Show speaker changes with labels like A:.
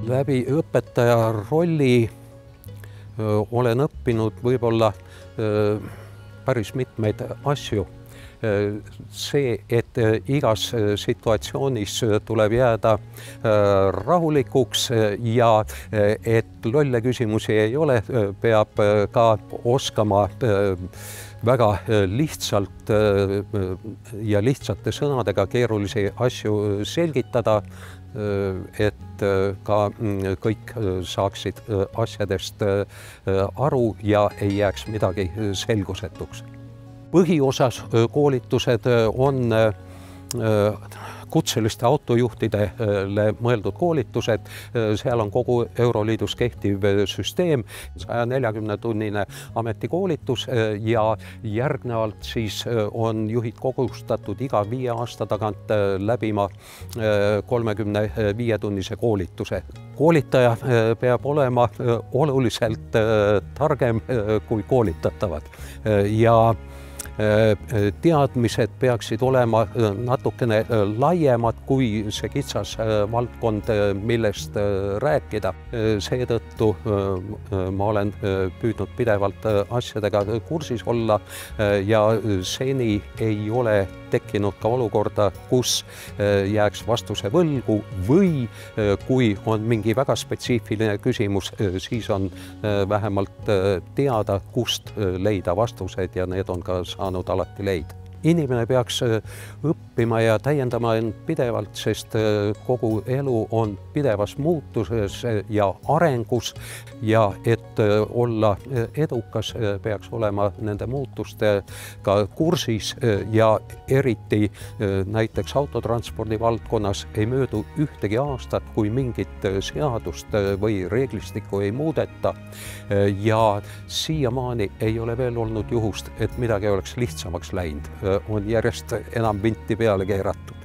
A: Läbi õpetaja rolli olen õppinud võib-olla päris mitmeid asju. See, et igas situatsioonis tuleb jääda rahulikuks ja et lolle küsimusi ei ole, peab ka oskama väga lihtsalt ja lihtsate sõnadega keerulisi asju selgitada, et ka kõik saaksid asjadest aru ja ei jääks midagi selgusetuks. Põhiosas koolitused on kutseliste autojuhtidele mõeldud koolitused, seal on kogu Euroliidus kehtiv süsteem, 140-tunnine ametikoolitus ja järgnevalt siis on juhid kohustatud iga 5 aasta tagant läbima 35-tunnise koolituse. Koolitaja peab olema oluliselt targem kui koolitatavad ja teadmised peaksid olema natukene laiemad kui see kitsas valdkond, millest rääkida. Seetõttu ma olen püüdnud pidevalt asjadega kursis olla ja seni ei ole tekkinud ka olukorda, kus jääks vastuse võlgu või kui on mingi väga spetsiifiline küsimus, siis on vähemalt teada, kust leida vastused ja need on ka saanud alati leida. Inimene peaks õppima ja täiendama end pidevalt, sest kogu elu on pidevas muutuses ja arengus ja et olla edukas, peaks olema nende muutustega kursis ja eriti näiteks autotranspordi valdkonnas ei möödu ühtegi aastat, kui mingit seadust või reeglistikku ei muudeta ja siiamaani ei ole veel olnud juhust, et midagi oleks lihtsamaks läinud. On järjest enam vinti peale keeratud.